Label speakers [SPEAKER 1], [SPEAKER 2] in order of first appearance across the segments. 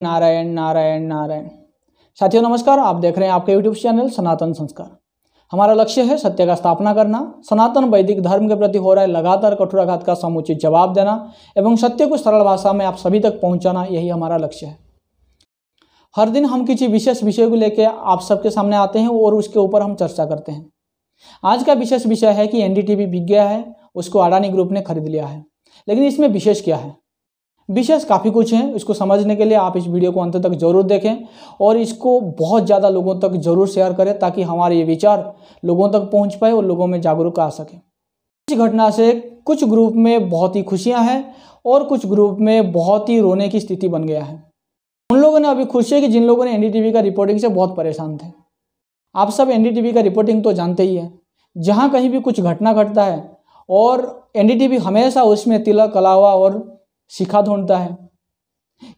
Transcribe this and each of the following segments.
[SPEAKER 1] नारायण नारायण नारायण। साथियों नमस्कार, आप देख रहे हैं आपके YouTube चैनल सनातन संस्कार। हमारा लक्ष्य है सत्य का स्थापना करना, सनातन वैदिक धर्म के प्रति हो रहा है लगातार कठोराघात का समुचित जवाब देना एवं सत्य को सरल भाषा में आप सभी तक पहुंचाना, यही हमारा लक्ष्य है। हर दिन हम किसी विशेष विषय को लेकर आप सबके सामने आते हैं और उसके ऊपर हम चर्चा करते हैं। आज का विशेष विषय है कि एनडीटीवी बिक गया है, उसको अडानी ग्रुप ने खरीद लिया है। लेकिन इसमें विशेष क्या है? विशेष काफ़ी कुछ है। इसको समझने के लिए आप इस वीडियो को अंत तक जरूर देखें और इसको बहुत ज़्यादा लोगों तक जरूर शेयर करें ताकि हमारे ये विचार लोगों तक पहुंच पाए और लोगों में जागरूकता आ सके। इस घटना से कुछ ग्रुप में बहुत ही खुशियां हैं और कुछ ग्रुप में बहुत ही रोने की स्थिति बन गया है। उन लोगों ने अभी खुशी है कि जिन लोगों ने एनडीटीवी का रिपोर्टिंग से बहुत परेशान थे। आप सब एनडीटीवी का रिपोर्टिंग तो जानते ही है। जहाँ कहीं भी कुछ घटना घटता है और एनडीटीवी हमेशा उसमें तिलक कलावा और शिखा ढूंढता है।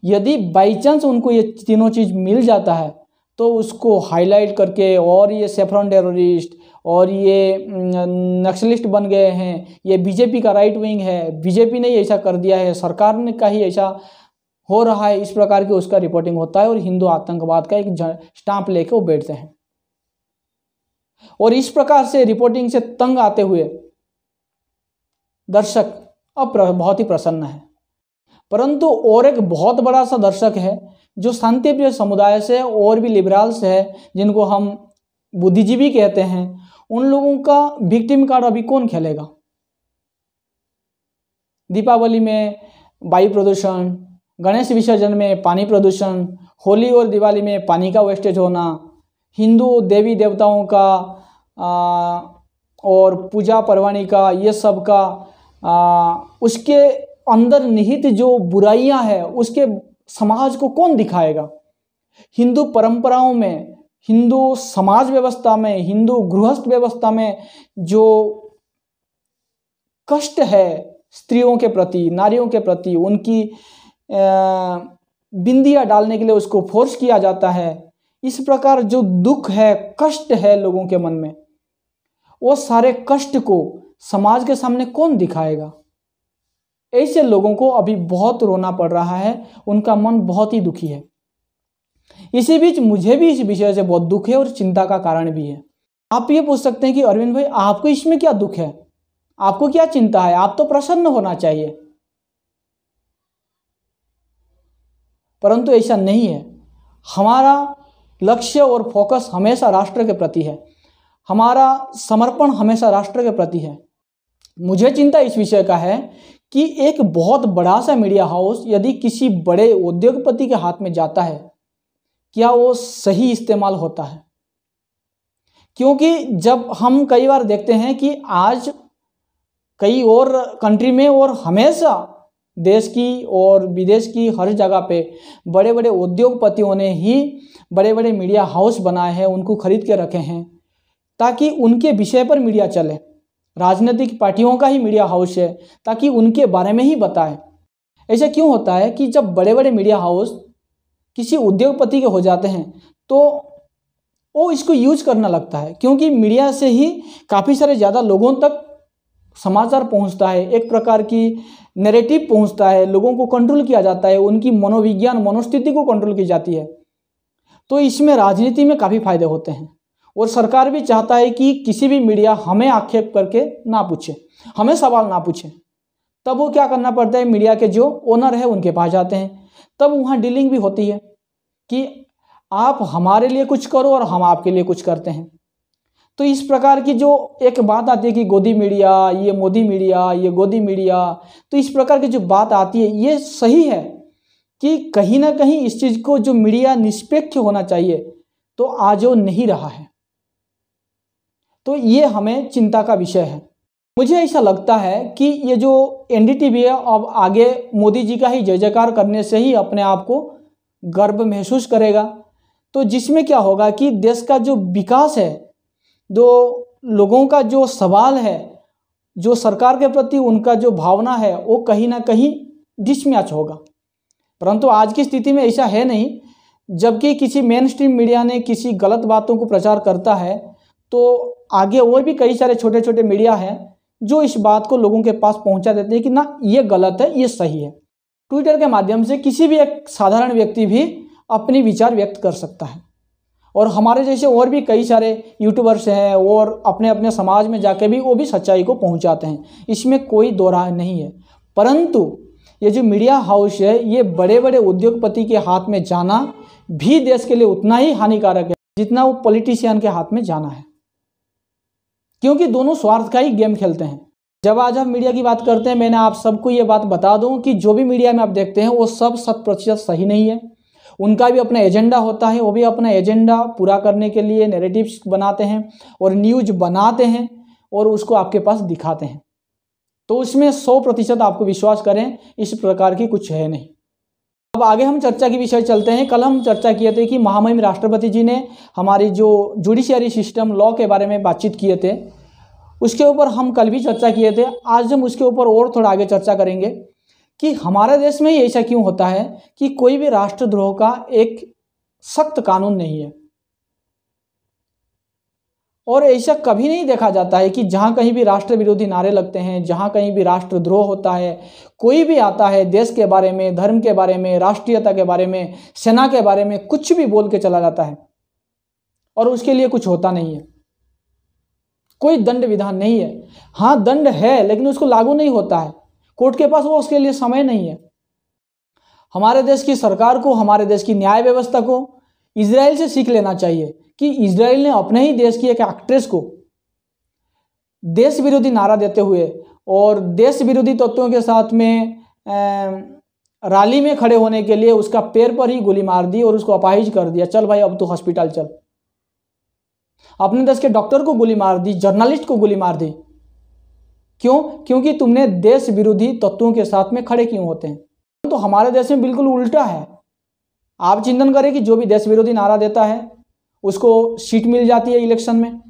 [SPEAKER 1] यदि बाई चांस उनको ये तीनों चीज़ मिल जाता है तो उसको हाईलाइट करके और ये सेफ्रॉन टेररिस्ट और ये नक्सलिस्ट बन गए हैं, ये बीजेपी का राइट विंग है, बीजेपी ने ऐसा कर दिया है, सरकार ने का ही ऐसा हो रहा है, इस प्रकार की उसका रिपोर्टिंग होता है और हिंदू आतंकवाद का एक स्टाम्प लेके वो बैठते हैं। और इस प्रकार से रिपोर्टिंग से तंग आते हुए दर्शक अब बहुत ही प्रसन्न है। परंतु और एक बहुत बड़ा सा दर्शक है जो शांतिप्रिय समुदाय से और भी लिबरल्स है, जिनको हम बुद्धिजीवी कहते हैं। उन लोगों का विक्टिम कार्ड अभी कौन खेलेगा? दीपावली में वायु प्रदूषण, गणेश विसर्जन में पानी प्रदूषण, होली और दिवाली में पानी का वेस्टेज होना, हिंदू देवी देवताओं का और पूजा परवानी का, ये सब का उसके अंदर निहित जो बुराइयां हैं उसके समाज को कौन दिखाएगा? हिंदू परंपराओं में, हिंदू समाज व्यवस्था में, हिंदू गृहस्थ व्यवस्था में जो कष्ट है स्त्रियों के प्रति, नारियों के प्रति, उनकी बिंदियां डालने के लिए उसको फोर्स किया जाता है। इस प्रकार जो दुख है, कष्ट है लोगों के मन में, वो सारे कष्ट को समाज के सामने कौन दिखाएगा? ऐसे लोगों को अभी बहुत रोना पड़ रहा है, उनका मन बहुत ही दुखी है। इसी बीच मुझे भी इस विषय से बहुत दुख है और चिंता का कारण भी है। आप ये पूछ सकते हैं कि अरविंद भाई आपको इसमें क्या दुख है, आपको क्या चिंता है, आप तो प्रसन्न होना चाहिए। परंतु ऐसा नहीं है। हमारा लक्ष्य और फोकस हमेशा राष्ट्र के प्रति है, हमारा समर्पण हमेशा राष्ट्र के प्रति है। मुझे चिंता इस विषय का है कि एक बहुत बड़ा सा मीडिया हाउस यदि किसी बड़े उद्योगपति के हाथ में जाता है, क्या वो सही इस्तेमाल होता है? क्योंकि जब हम कई बार देखते हैं कि आज कई और कंट्री में और हमेशा देश की और विदेश की हर जगह पे बड़े बड़े उद्योगपतियों ने ही बड़े बड़े मीडिया हाउस बनाए हैं, उनको खरीद के रखे हैं ताकि उनके विषय पर मीडिया चले। राजनीतिक पार्टियों का ही मीडिया हाउस है ताकि उनके बारे में ही बताए। ऐसा क्यों होता है कि जब बड़े बड़े मीडिया हाउस किसी उद्योगपति के हो जाते हैं तो वो इसको यूज करना लगता है, क्योंकि मीडिया से ही काफ़ी सारे ज़्यादा लोगों तक समाचार पहुंचता है, एक प्रकार की नैरेटिव पहुंचता है, लोगों को कंट्रोल किया जाता है, उनकी मनोविज्ञान मनोस्थिति को कंट्रोल की जाती है। तो इसमें राजनीति में काफ़ी फायदे होते हैं और सरकार भी चाहता है कि किसी भी मीडिया हमें आक्षेप करके ना पूछे, हमें सवाल ना पूछे। तब वो क्या करना पड़ता है, मीडिया के जो ओनर है उनके पास जाते हैं, तब वहाँ डीलिंग भी होती है कि आप हमारे लिए कुछ करो और हम आपके लिए कुछ करते हैं। तो इस प्रकार की जो एक बात आती है कि गोदी मीडिया, ये मोदी मीडिया, ये गोदी मीडिया, तो इस प्रकार की जो बात आती है ये सही है कि कहीं ना कहीं इस चीज़ को जो मीडिया निष्पक्ष होना चाहिए तो आज वो नहीं रहा है। तो ये हमें चिंता का विषय है। मुझे ऐसा लगता है कि ये जो एनडीटीवी है अब आगे मोदी जी का ही जय जयकार करने से ही अपने आप को गर्व महसूस करेगा। तो जिसमें क्या होगा कि देश का जो विकास है, जो लोगों का जो सवाल है, जो सरकार के प्रति उनका जो भावना है, वो कहीं ना कहीं डिसमैच होगा। परंतु आज की स्थिति में ऐसा है नहीं। जबकि किसी मेन स्ट्रीम मीडिया ने किसी गलत बातों को प्रचार करता है तो आगे और भी कई सारे छोटे छोटे मीडिया हैं जो इस बात को लोगों के पास पहुंचा देते हैं कि ना ये गलत है, ये सही है। ट्विटर के माध्यम से किसी भी एक साधारण व्यक्ति भी अपनी विचार व्यक्त कर सकता है। और हमारे जैसे और भी कई सारे यूट्यूबर्स हैं और अपने अपने समाज में जाके भी वो भी सच्चाई को पहुंचाते हैं, इसमें कोई दो राय नहीं है। परंतु ये जो मीडिया हाउस है, ये बड़े बड़े उद्योगपति के हाथ में जाना भी देश के लिए उतना ही हानिकारक है जितना वो पॉलिटिशियन के हाथ में जाना है, क्योंकि दोनों स्वार्थ का ही गेम खेलते हैं। जब आज हम मीडिया की बात करते हैं, मैंने आप सबको ये बात बता दूं कि जो भी मीडिया में आप देखते हैं वो सब 100% सही नहीं है। उनका भी अपना एजेंडा होता है, वो भी अपना एजेंडा पूरा करने के लिए नैरेटिव्स बनाते हैं और न्यूज बनाते हैं और उसको आपके पास दिखाते हैं। तो उसमें 100% आपको विश्वास करें, इस प्रकार की कुछ है नहीं। अब आगे हम चर्चा की विषय चलते हैं। कल हम चर्चा किए थे कि महामहिम राष्ट्रपति जी ने हमारी जो जुडिशियरी सिस्टम लॉ के बारे में बातचीत किए थे, उसके ऊपर हम कल भी चर्चा किए थे। आज हम उसके ऊपर और थोड़ा आगे चर्चा करेंगे कि हमारे देश में ही ऐसा क्यों होता है कि कोई भी राष्ट्रद्रोह का एक सख्त कानून नहीं है। और ऐसा कभी नहीं देखा जाता है कि जहाँ कहीं भी राष्ट्र विरोधी नारे लगते हैं, जहाँ कहीं भी राष्ट्रद्रोह होता है, कोई भी आता है देश के बारे में, धर्म के बारे में, राष्ट्रीयता के बारे में, सेना के बारे में कुछ भी बोल के चला जाता है और उसके लिए कुछ होता नहीं है, कोई दंड विधान नहीं है। हाँ, दंड है लेकिन उसको लागू नहीं होता है, कोर्ट के पास वो उसके लिए समय नहीं है। हमारे देश की सरकार को, हमारे देश की न्याय व्यवस्था को इजराइल से सीख लेना चाहिए कि इजराइल ने अपने ही देश की एक एक्ट्रेस को देश विरोधी नारा देते हुए और देश विरोधी तत्वों के साथ में रैली में खड़े होने के लिए उसका पैर पर ही गोली मार दी और उसको अपाहिज कर दिया, चल भाई अब तो हॉस्पिटल चल। अपने देश के डॉक्टर को गोली मार दी, जर्नलिस्ट को गोली मार दी। क्यों? क्योंकि तुमने देश विरोधी तत्वों के साथ में खड़े क्यों होते हैं। तो हमारे देश में बिल्कुल उल्टा है। आप चिंतन करें कि जो भी देश विरोधी नारा देता है उसको सीट मिल जाती है इलेक्शन में,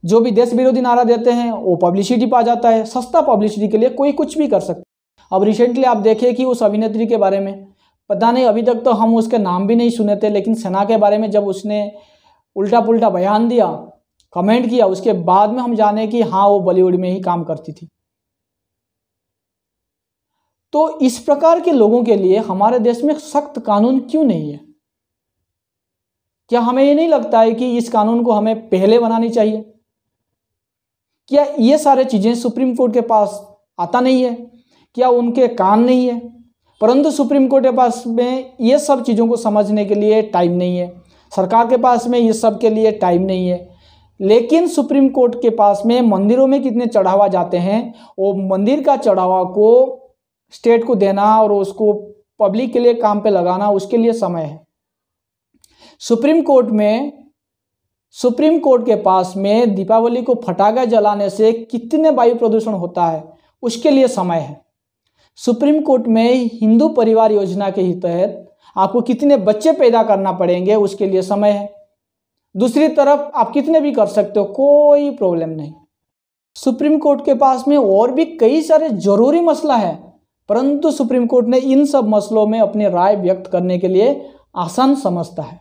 [SPEAKER 1] जो भी देश विरोधी नारा देते हैं वो पब्लिसिटी पा जाता है। सस्ता पब्लिसिटी के लिए कोई कुछ भी कर सकता है। अब रिसेंटली आप देखिए कि उस अभिनेत्री के बारे में, पता नहीं अभी तक तो हम उसके नाम भी नहीं सुने थे, लेकिन सेना के बारे में जब उसने उल्टा पुल्टा बयान दिया, कमेंट किया, उसके बाद में हम जाने कि हाँ वो बॉलीवुड में ही काम करती थी। तो इस प्रकार के लोगों के लिए हमारे देश में सख्त कानून क्यों नहीं है? क्या हमें ये नहीं लगता है कि इस कानून को हमें पहले बनानी चाहिए? क्या ये सारे चीजें सुप्रीम कोर्ट के पास आता नहीं है? क्या उनके कान नहीं है? परंतु सुप्रीम कोर्ट के पास में ये सब चीजों को समझने के लिए टाइम नहीं है, सरकार के पास में ये सब के लिए टाइम नहीं है। लेकिन सुप्रीम कोर्ट के पास में मंदिरों में कितने चढ़ावा जाते हैं, वो मंदिर का चढ़ावा को स्टेट को देना और उसको पब्लिक के लिए काम पे लगाना, उसके लिए समय है। सुप्रीम कोर्ट के पास में दीपावली को फटाखा जलाने से कितने वायु प्रदूषण होता है, उसके लिए समय है। सुप्रीम कोर्ट में हिंदू परिवार योजना के तहत आपको कितने बच्चे पैदा करना पड़ेंगे, उसके लिए समय है। दूसरी तरफ आप कितने भी कर सकते हो, कोई प्रॉब्लम नहीं। सुप्रीम कोर्ट के पास में और भी कई सारे जरूरी मसला है, परंतु सुप्रीम कोर्ट ने इन सब मसलों में अपनी राय व्यक्त करने के लिए आसान समझता है।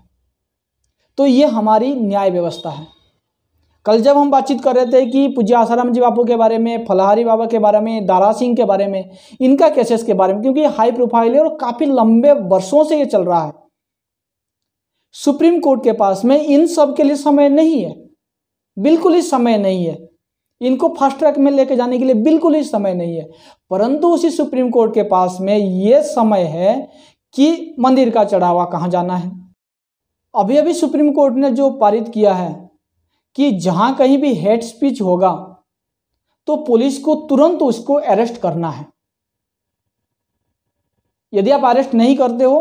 [SPEAKER 1] तो ये हमारी न्याय व्यवस्था है। कल जब हम बातचीत कर रहे थे कि पूज्य आसाराम जी बापू के बारे में, फलाहारी बाबा के बारे में, दारा सिंह के बारे में, इनका केसेस के बारे में, क्योंकि हाई प्रोफाइल है और काफी लंबे वर्षों से ये चल रहा है। सुप्रीम कोर्ट के पास में इन सब के लिए समय नहीं है, बिल्कुल ही समय नहीं है। इनको फास्ट ट्रैक में लेके जाने के लिए बिल्कुल ही समय नहीं है। परंतु उसी सुप्रीम कोर्ट के पास में ये समय है कि मंदिर का चढ़ावा कहाँ जाना है। अभी अभी सुप्रीम कोर्ट ने जो पारित किया है कि जहां कहीं भी हेट स्पीच होगा तो पुलिस को तुरंत उसको अरेस्ट करना है। यदि आप अरेस्ट नहीं करते हो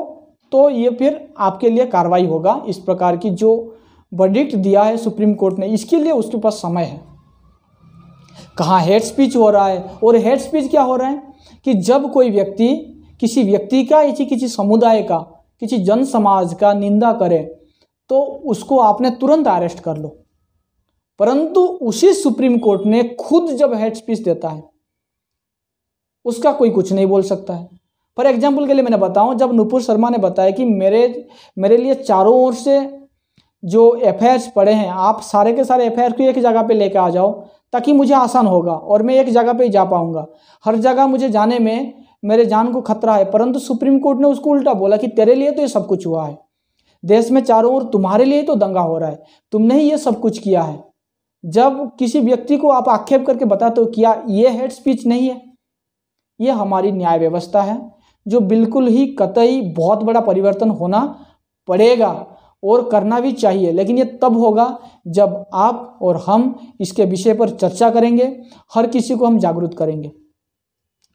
[SPEAKER 1] तो ये फिर आपके लिए कार्रवाई होगा। इस प्रकार की जो वर्डिक्ट दिया है सुप्रीम कोर्ट ने, इसके लिए उसके पास समय है। कहाँ हेट स्पीच हो रहा है, और हेट स्पीच क्या हो रहा है कि जब कोई व्यक्ति किसी व्यक्ति का, किसी समुदाय का, किसी जन समाज का निंदा करे तो उसको आपने तुरंत अरेस्ट कर लो। परंतु उसी सुप्रीम कोर्ट ने खुद जब हेट स्पीच देता है उसका कोई कुछ नहीं बोल सकता है। फॉर एग्जाम्पल के लिए मैंने बताऊं, जब नुपुर शर्मा ने बताया कि मेरे लिए चारों ओर से जो एफआईआर पड़े हैं, आप सारे के सारे एफआईआर को एक जगह पे लेके आ जाओ ताकि मुझे आसान होगा और मैं एक जगह पे ही जा पाऊंगा। हर जगह मुझे जाने में मेरे जान को खतरा है, परंतु सुप्रीम कोर्ट ने उसको उल्टा बोला कि तेरे लिए तो ये सब कुछ हुआ है, देश में चारों ओर तुम्हारे लिए तो दंगा हो रहा है, तुमने ही ये सब कुछ किया है। जब किसी व्यक्ति को आप आक्षेप करके बताते हो क्या ये हेट स्पीच नहीं है? ये हमारी न्याय व्यवस्था है जो बिल्कुल ही कतई बहुत बड़ा परिवर्तन होना पड़ेगा और करना भी चाहिए, लेकिन ये तब होगा जब आप और हम इसके विषय पर चर्चा करेंगे, हर किसी को हम जागरूक करेंगे।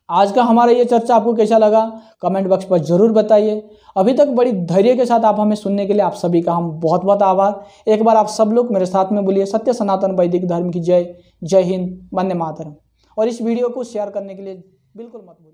[SPEAKER 1] आज का हमारा ये चर्चा आपको कैसा लगा कमेंट बॉक्स पर जरूर बताइए। अभी तक बड़ी धैर्य के साथ आप हमें सुनने के लिए आप सभी का हम बहुत बहुत आभार। एक बार आप सब लोग मेरे साथ में बोलिए सत्य सनातन वैदिक धर्म की जय। जय हिंद, वंदे मातरम। और इस वीडियो को शेयर करने के लिए बिल्कुल मत भूलिए।